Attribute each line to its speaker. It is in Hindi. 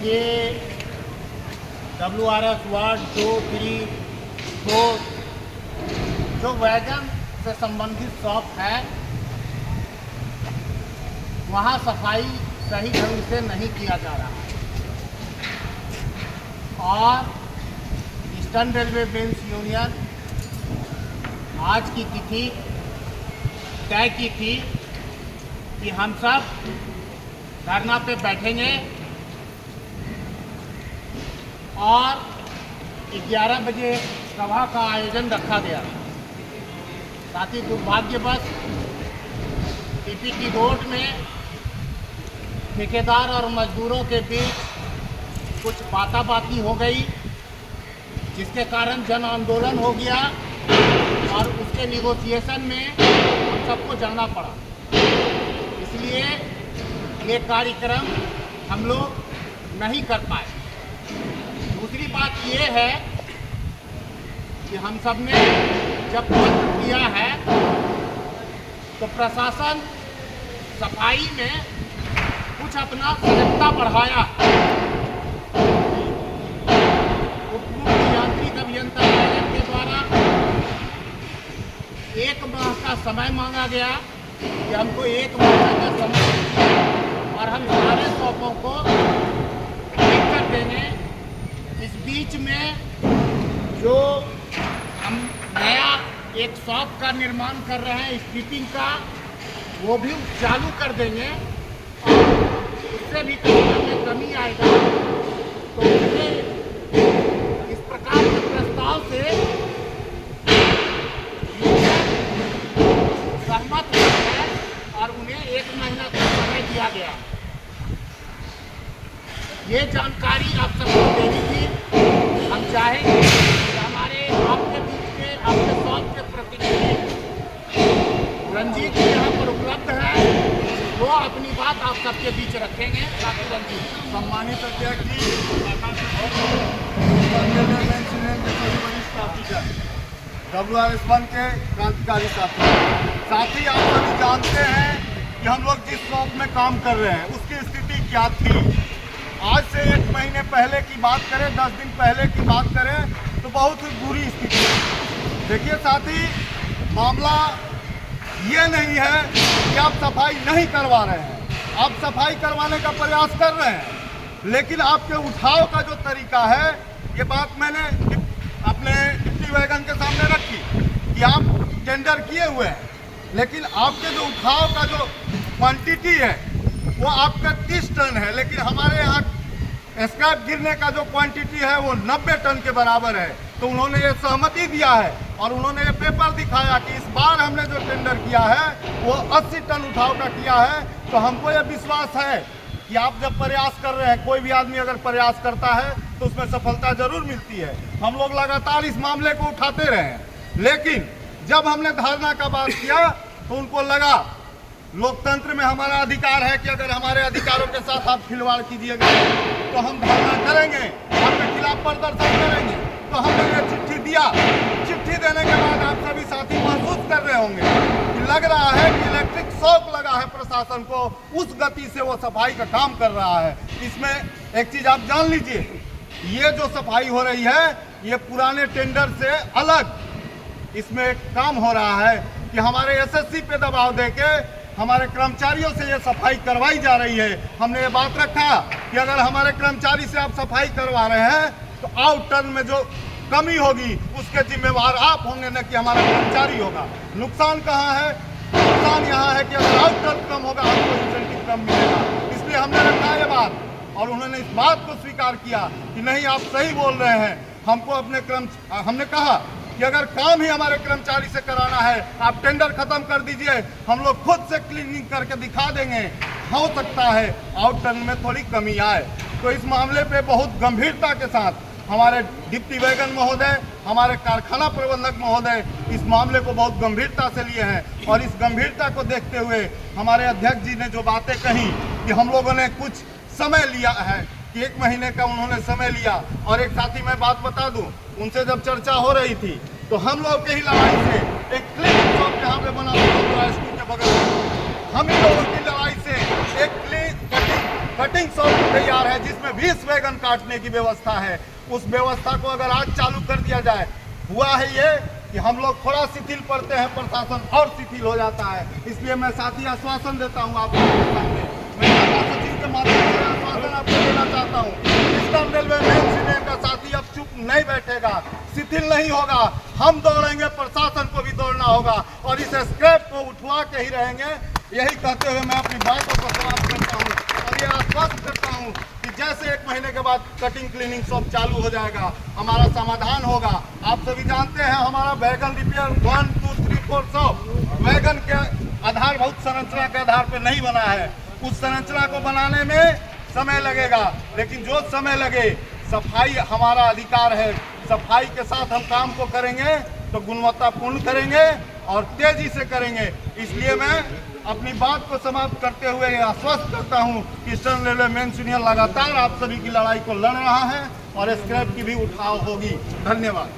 Speaker 1: ये WRS वार्ड 2, 3, 4 जो वैगन से संबंधित शॉप है वहाँ सफाई सही ढंग से नहीं किया जा रहा है। और ईस्टर्न रेलवे बेंच यूनियन आज की तिथि तय की थी कि हम सब धरना पे बैठेंगे और 11 बजे सभा का आयोजन रखा गया। साथ ही दुर्भाग्यवश PPT रोड में ठेकेदार और मजदूरों के बीच कुछ बाताबाती हो गई, जिसके कारण जन आंदोलन हो गया और उसके निगोशिएशन में हम सबको जाना पड़ा। इसलिए ये कार्यक्रम हम लोग नहीं कर पाए। दूसरी बात ये है कि हम सब ने जब पत्र किया है तो प्रशासन सफाई में कुछ अपना सजगता बढ़ाया। उप मुख्य यांत्रिक अभियंता के द्वारा 1 माह का समय मांगा गया कि हमको 1 महीने का समय दीजिए और हम सारे शॉपों को ठीक कर देंगे। इस बीच में जो हम नया एक शॉप का निर्माण कर रहे हैं स्टिचिंग का, वो भी चालू कर देंगे और उससे भी कमी आएगा। तो उससे इस प्रकार के प्रस्ताव से सहमत हुआ है और उन्हें 1 महीना का समय दिया गया। ये जानकारी आप सबको देनी थी। हम चाहेंगे कि हमारे आपके बीच के आपके शॉप के प्रतिनिधि रंजीत जी यहाँ पर उपलब्ध है, वो अपनी बात आप सबके बीच रखेंगे। रंजीत।
Speaker 2: सम्मानित अध्यक्ष जी, WRS1 के क्रांतिकारी साथी आप सभी जानते हैं कि हम लोग जिस शॉप में काम कर रहे हैं उसकी स्थिति क्या थी। आज से 1 महीने पहले की बात करें, 10 दिन पहले की बात करें तो बहुत ही बुरी स्थिति है। देखिए साथी, मामला ये नहीं है कि आप सफाई नहीं करवा रहे हैं, आप सफाई करवाने का प्रयास कर रहे हैं, लेकिन आपके उठाव का जो तरीका है, ये बात मैंने अपने डिप्टी वैगन के सामने रखी कि आप टेंडर किए हुए हैं, लेकिन आपके जो उठाव का जो क्वांटिटी है वो आपका 30 टन है, लेकिन हमारे यहाँ स्क्रैप गिरने का जो क्वांटिटी है वो 90 टन के बराबर है। तो उन्होंने ये सहमति दिया है और उन्होंने ये पेपर दिखाया कि इस बार हमने जो टेंडर किया है वो 80 टन उठाव का किया है। तो हमको ये विश्वास है कि आप जब प्रयास कर रहे हैं, कोई भी आदमी अगर प्रयास करता है तो उसमें सफलता जरूर मिलती है। हम लोग लगातार इस मामले को उठाते रहे हैं, लेकिन जब हमने धारणा का बात किया तो उनको लगा लोकतंत्र में हमारा अधिकार है कि अगर हमारे अधिकारों के साथ आप खिलवाड़ कीजिएगा तो हम धरना करेंगे, आपके खिलाफ प्रदर्शन करेंगे। तो हमने ये चिट्ठी दिया। चिट्ठी देने के बाद आप सभी साथी महसूस कर रहे होंगे कि लग रहा है कि इलेक्ट्रिक शॉक लगा है प्रशासन को, उस गति से वो सफाई का काम कर रहा है। इसमें एक चीज आप जान लीजिए, ये जो सफाई हो रही है ये पुराने टेंडर से अलग इसमें एक काम हो रहा है कि हमारे SSC पे दबाव देके हमारे कर्मचारियों से ये सफाई करवाई जा रही है। हमने ये बात रखा कि अगर हमारे कर्मचारी से आप सफाई करवा रहे हैं तो आउट टर्न में जो कमी होगी उसके जिम्मेवार आप होंगे, न कि हमारा कर्मचारी होगा। नुकसान कहाँ है? नुकसान यहाँ है कि अगर आउट टर्न कम होगा आपको इंसेंटिव कम मिलेगा। इसलिए हमने रखा ये बात और उन्होंने इस बात को स्वीकार किया कि नहीं, आप सही बोल रहे हैं। हमको अपने हमने कहा कि अगर काम ही हमारे कर्मचारी से कराना है, आप टेंडर खत्म कर दीजिए, हम लोग खुद से क्लीनिंग करके दिखा देंगे। हो सकता है आउट टर्न में थोड़ी कमी आए। तो इस मामले पे बहुत गंभीरता के साथ हमारे डिप्टी वैगन महोदय, हमारे कारखाना प्रबंधक महोदय इस मामले को बहुत गंभीरता से लिए हैं और इस गंभीरता को देखते हुए हमारे अध्यक्ष जी ने जो बातें कही कि हम लोगों ने कुछ समय लिया है, कि 1 महीने का उन्होंने समय लिया। और एक साथी मैं बात बता दूं, उनसे जब चर्चा हो रही थी तो हम लोग के ही लड़ाई से एक क्लीन शॉप यहाँ पे बना स्कूल के बगल में, हम ही लोगों की लड़ाई से एक क्लीन कटिंग कटिंग शॉप तैयार है जिसमें 20 वैगन काटने की व्यवस्था है। उस व्यवस्था को अगर आज चालू कर दिया जाए, हुआ है ये कि हम लोग थोड़ा शिथिल पड़ते हैं, प्रशासन और शिथिल हो जाता है। इसलिए मैं साथी आश्वासन देता हूँ आप लोगों के सामने, मैं नगर सचिव के माध्यम से आश्वासन आपको देना चाहता हूँ। ईस्टर्न रेलवे मेन सीनियर का साथी अब चुप नहीं बैठेगा, शिथिल नहीं होगा। हम दौड़ेंगे, प्रशासन को भी दौड़ना होगा और इस स्क्रैप को उठवा के ही रहेंगे। यही कहते हुए मैं अपनी बातों को समाप्त करता हूँ और ये आश्वस्त करता हूँ कि जैसे 1 महीने के बाद कटिंग क्लीनिंग शॉप चालू हो जाएगा, हमारा समाधान होगा। आप सभी जानते हैं हमारा वैगन रिपेयर 1, 2, 3, 4 शॉप वैगन के आधारभूत संरचना के आधार पर नहीं बना है। उस संरचना को बनाने में समय लगेगा, लेकिन जो समय लगे, सफाई हमारा अधिकार है। सफाई के साथ हम काम को करेंगे तो गुणवत्तापूर्ण करेंगे और तेजी से करेंगे। इसलिए मैं अपनी बात को समाप्त करते हुए आश्वस्त करता हूं कि ईस्टर्न रेलवे मेन सीनियर लगातार आप सभी की लड़ाई को लड़ रहा है और स्क्रैप की भी उठाव होगी। धन्यवाद।